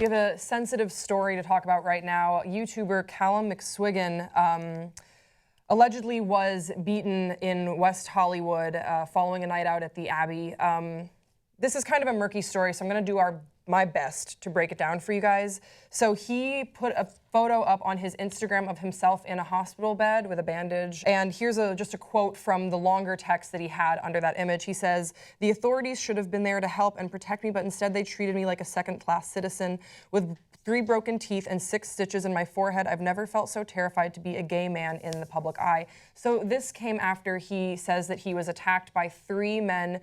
We have a sensitive story to talk about right now. YouTuber Calum McSwiggan allegedly was beaten in West Hollywood following a night out at the Abbey. This is kind of a murky story, so I'm going to do my best to break it down for you guys. So he put a photo up on his Instagram of himself in a hospital bed with a bandage. And here's just a quote from the longer text that he had under that image. He says, "The authorities should have been there to help and protect me, but instead they treated me like a second-class citizen. With 3 broken teeth and 6 stitches in my forehead, I've never felt so terrified to be a gay man in the public eye." So this came after he says that he was attacked by 3 men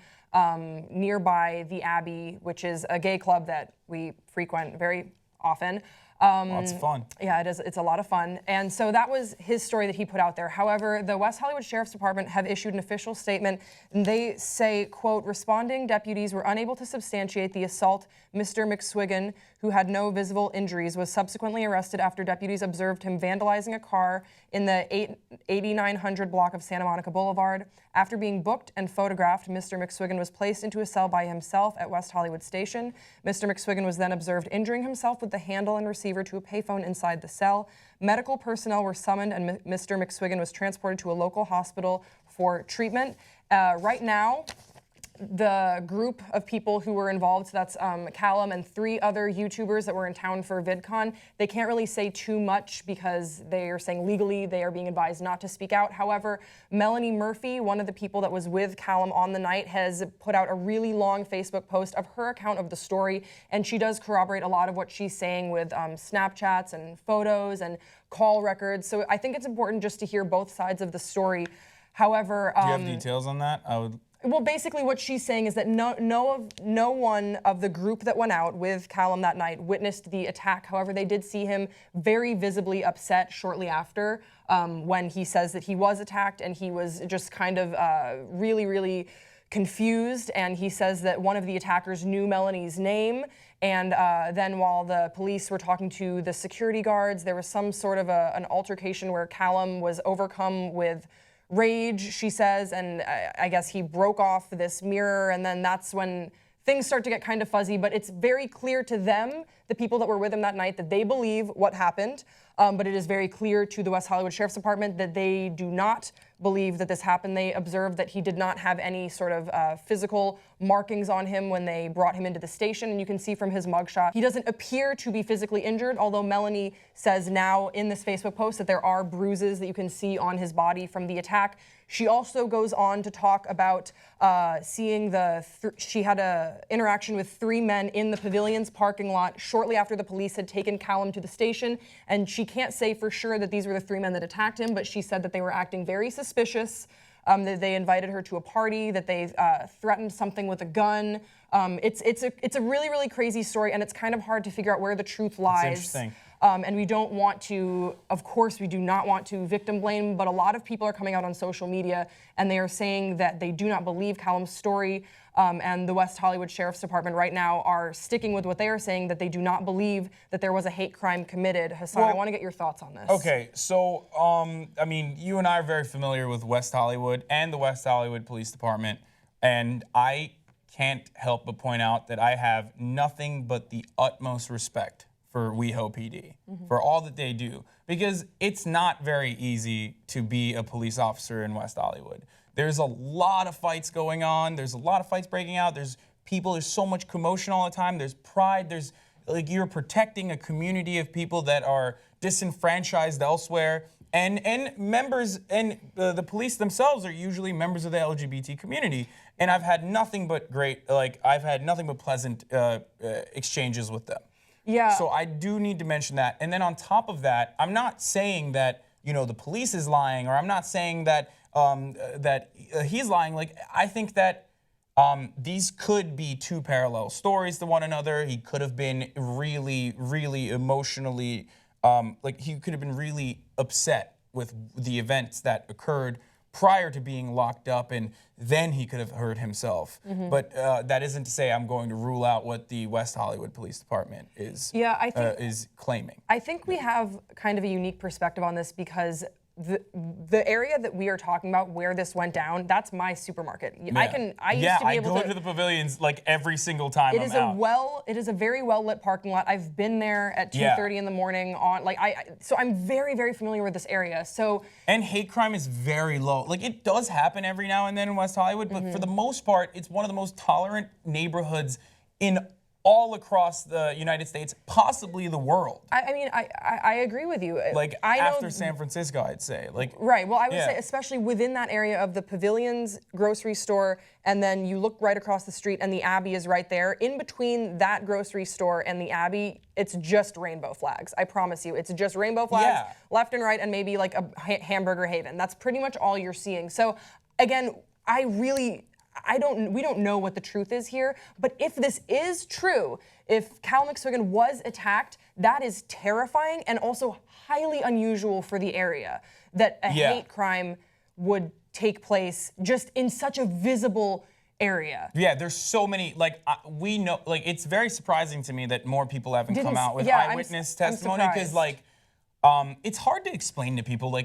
nearby the Abbey, which is a gay club that we frequent very often. Lots of fun. Yeah, it is. It's a lot of fun. And so that was his story that he put out there. However, the West Hollywood Sheriff's Department have issued an official statement, and they say, quote, "Responding deputies were unable to substantiate the assault. Mr. McSwiggan, who had no visible injuries, was subsequently arrested after deputies observed him vandalizing a car in the 8900 block of Santa Monica Boulevard. After being booked and photographed, Mr. McSwiggan was placed into a cell by himself at West Hollywood Station. Mr. McSwiggan was then observed injuring himself with the handle and receiver to a payphone inside the cell. Medical personnel were summoned and Mr. McSwiggan was transported to a local hospital for treatment." Right now, the group of people who were involved, so that's Calum and 3 other YouTubers that were in town for VidCon, they can't really say too much because they are saying legally they are being advised not to speak out. However, Melanie Murphy, one of the people that was with Calum on the night, has put out a really long Facebook post of her account of the story, and she does corroborate a lot of what she's saying with Snapchats and photos and call records. So I think it's important just to hear both sides of the story. However, do you have details on that? Well, basically what she's saying is that no one of the group that went out with Calum that night witnessed the attack. However, they did see him very visibly upset shortly after when he says that he was attacked, and he was just kind of really, really confused. And he says that one of the attackers knew Melanie's name. And then while the police were talking to the security guards, there was some sort of an altercation where Calum was overcome with rage, she says, and I guess he broke off this mirror, and then that's when things start to get kind of fuzzy. But it's very clear to them, the people that were with him that night, that they believe what happened. But it is very clear to the West Hollywood Sheriff's Department that they do not believe that this happened. They observed that he did not have any sort of physical markings on him when they brought him into the station. And you can see from his mugshot, he doesn't appear to be physically injured, although Melanie says now in this Facebook post that there are bruises that you can see on his body from the attack. She also goes on to talk about seeing she had an interaction with 3 men in the Pavilion's parking lot shortly after the police had taken Calum to the station. And she can't say for sure that these were the 3 men that attacked him, but she said that they were acting very suspicious, that they invited her to a party, that they threatened something with a gun. It's a really, really crazy story, and it's kind of hard to figure out where the truth lies. It's interesting. And we don't want to, of course, we do not want to victim blame, but a lot of people are coming out on social media and they are saying that they do not believe Calum's story. And the West Hollywood Sheriff's Department right now are sticking with what they are saying, that they do not believe that there was a hate crime committed. Hasan, I want to get your thoughts on this. Okay, so, I mean, you and I are very familiar with West Hollywood and the West Hollywood Police Department, and I can't help but point out that I have nothing but the utmost respect for WeHo PD, for all that they do, because it's not very easy to be a police officer in West Hollywood. There's a lot of fights going on. There's a lot of fights breaking out. There's so much commotion all the time. There's pride. There's, like, you're protecting a community of people that are disenfranchised elsewhere. And members, and the police themselves are usually members of the LGBT community. And I've had nothing but pleasant exchanges with them. Yeah. So I do need to mention that. And then on top of that, I'm not saying that, you know, the police is lying, or I'm not saying that he's lying. Like, I think that these could be 2 parallel stories to one another. He could have been really, really emotionally, he could have been really upset with the events that occurred prior to being locked up, and then he could have hurt himself. But that isn't to say I'm going to rule out what the West Hollywood Police Department is claiming. I think we have kind of a unique perspective on this because the area that we are talking about where this went down, that's my supermarket. I used to be able go to the pavilions like every single time I'm out. It is a very well lit parking lot. I've been there at 2:30 in the morning so I'm very, very familiar with this area. So and hate crime is very low. Like it does happen every now and then in West Hollywood, but for the most part, it's one of the most tolerant neighborhoods in all across the United States, possibly the world. I agree with you. Like after San Francisco, I'd say. Like right. Well, I would say especially within that area of the Pavilions grocery store, and then you look right across the street, and the Abbey is right there. In between that grocery store and the Abbey, it's just rainbow flags. I promise you, it's just rainbow flags left and right, and maybe like a hamburger haven. That's pretty much all you're seeing. So again, we don't know what the truth is here, but if this is true, if Calum McSwiggan was attacked, that is terrifying and also highly unusual for the area, that a hate crime would take place just in such a visible area. Yeah, there's so many, we know, it's very surprising to me that more people haven't come out with eyewitness testimony, because it's hard to explain to people.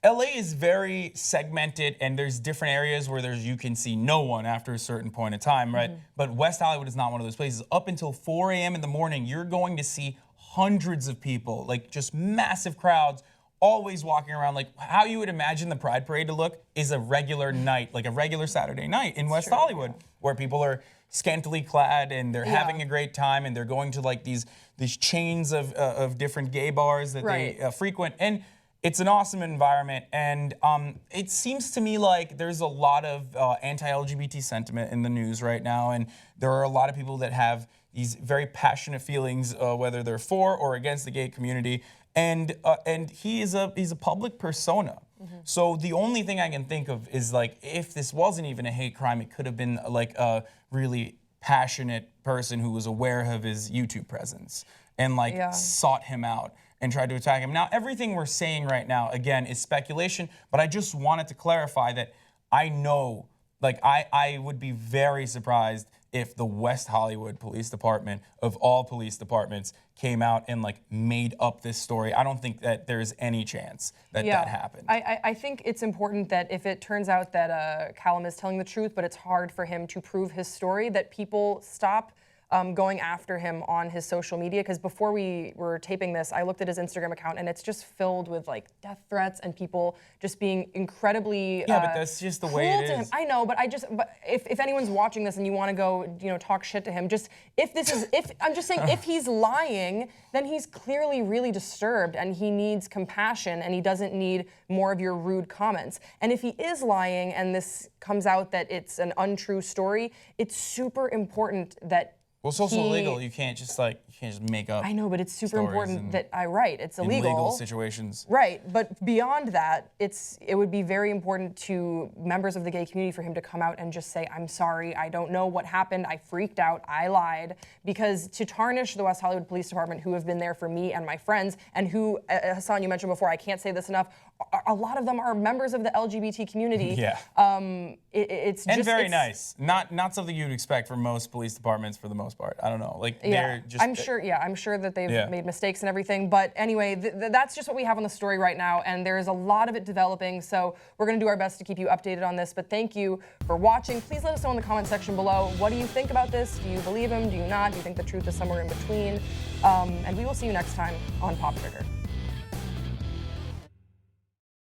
LA is very segmented, and there's different areas where you can see no one after a certain point in time, right? But West Hollywood is not one of those places. Up until 4 a.m. in the morning, you're going to see hundreds of people, just massive crowds, always walking around. How you would imagine the Pride Parade to look is a regular night, like a regular Saturday night in West Hollywood, where people are scantily clad and they're having a great time, and they're going to these chains of different gay bars that they frequent. And it's an awesome environment, and it seems to me like there's a lot of anti-LGBT sentiment in the news right now, and there are a lot of people that have these very passionate feelings, whether they're for or against the gay community, and he is a public persona. So the only thing I can think of is if this wasn't even a hate crime, it could have been a really passionate person who was aware of his YouTube presence and sought him out and tried to attack him. Now, everything we're saying right now, again, is speculation, but I just wanted to clarify that I know, I would be very surprised if the West Hollywood Police Department, of all police departments, came out and made up this story. I don't think that there's any chance that that happened. I think it's important that if it turns out that Calum is telling the truth, but it's hard for him to prove his story, that people stop going after him on his social media, because before we were taping this, I looked at his Instagram account, and it's just filled with death threats and people just being incredibly but that's just the way it is. I know, but if anyone's watching this and you want to go talk shit to him, if he's lying, then he's clearly really disturbed, and he needs compassion, and he doesn't need more of your rude comments. And if he is lying and this comes out that it's an untrue story, it's super important that well, it's also illegal. You can't just make up. I know, but it's super important that it's illegal. In legal situations. Right, but beyond that, it would be very important to members of the gay community for him to come out and just say, "I'm sorry, I don't know what happened. I freaked out. I lied." Because to tarnish the West Hollywood Police Department, who have been there for me and my friends, and who, Hasan, you mentioned before, I can't say this enough, a lot of them are members of the LGBT community. Yeah. It's very nice. Not something you'd expect from most police departments for the most part. I don't know. They're just. I'm sure that they've made mistakes and everything. But anyway, that's just what we have on the story right now, and there is a lot of it developing. So we're going to do our best to keep you updated on this. But thank you for watching. Please let us know in the comment section below. What do you think about this? Do you believe him? Do you not? Do you think the truth is somewhere in between? And we will see you next time on Pop Trigger.